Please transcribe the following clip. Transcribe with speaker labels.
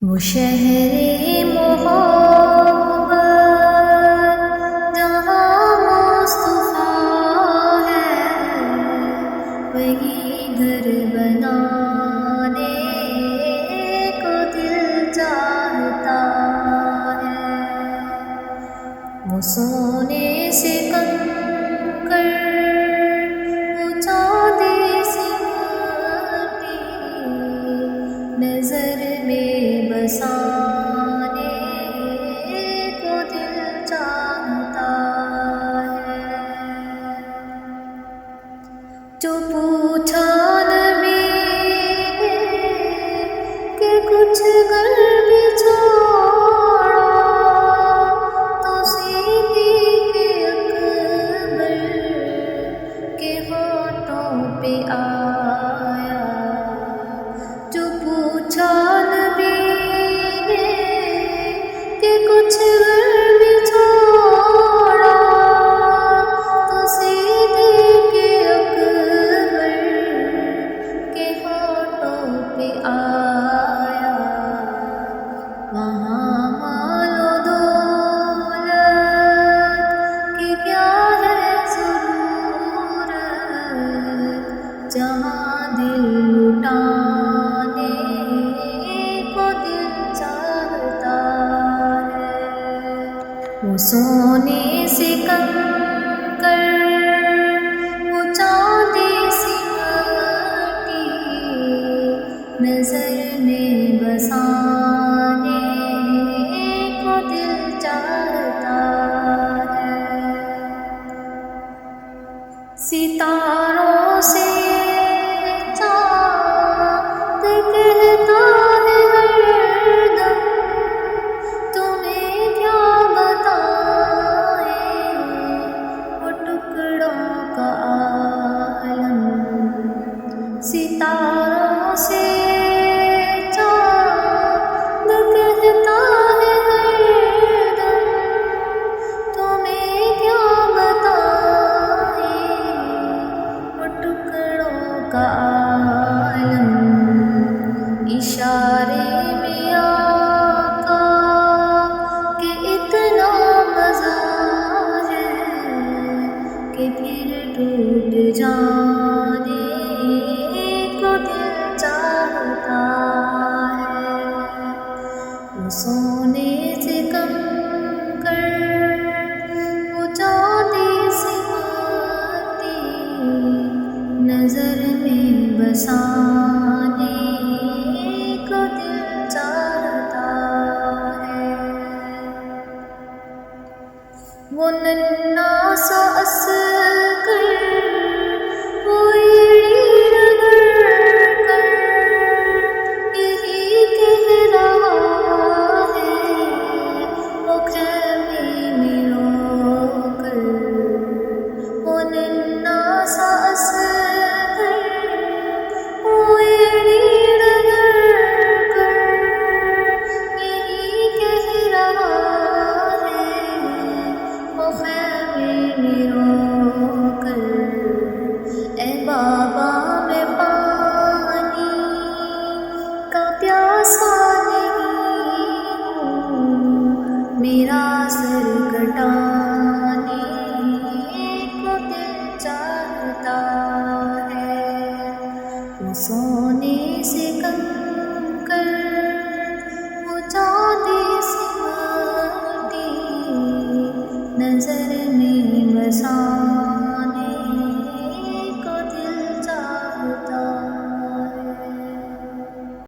Speaker 1: وہ شہر محبت جہاں مصطفیٰ ہے، وہی گھر بنانے کو دل چاہتا ہے۔ وہ سونے سے کنکر، وہ چاندی سے مٹی، نظر میں بسانے کو دل چاہتا ہے۔ جو پوچھا نبی نے کہ کچھ گر بھی چھوڑا، تو صدیق اکبر کے ہونٹوں پہ آیا۔ جو پوچھا کچھ گر بھی چھوڑا، تو صدیق اکبر کے ہونٹوں پہ آیا۔ وہاں مال و دولت کی کیا ہے ضرورت، جہاں دل لٹانے کو دل چاہتا ہے۔ وہ سونے سے کنکر، وہ چاندی سی مٹی، نظر میں بسانے کو دل چاہتا ہے۔ ستاروں سے چاند کہتا ہے ہر دم، تمہیں کیا بتائیں وہ ٹکڑوں کا عالم۔ ستاروں سے چاند کہتا ہے ہر دم، تمہیں کیا بتائیں وہ ٹکڑوں کا عالم۔ اشارے میں آقا کہ اتنا مزہ ہے کہ پھر ٹوٹ جانے کو دل چاہتا ہے۔ وہ سونے سے کنکر، وہ چاندی سی مٹی، نظر میں بسانے کو دل چاہتا ہے۔ وہ ننھا سا اصغر، وہ ایڑی رگڑ کر یہی کہہ رہا ہے، وہ خیمے میں رو کر۔ وہ ننھا سا اصغر، وہ ایڑی رگڑ کر یہی کہہ رہا ہے، وہ خیمے میں رو کر۔ اے بابا میں پانی کا پیاسا نہیں ہوں، میرا سر کٹانے کو دل چاہتا ہے۔ وہ سونے سے کنکر، وہ چاندی سی مٹی، نظر میں بسا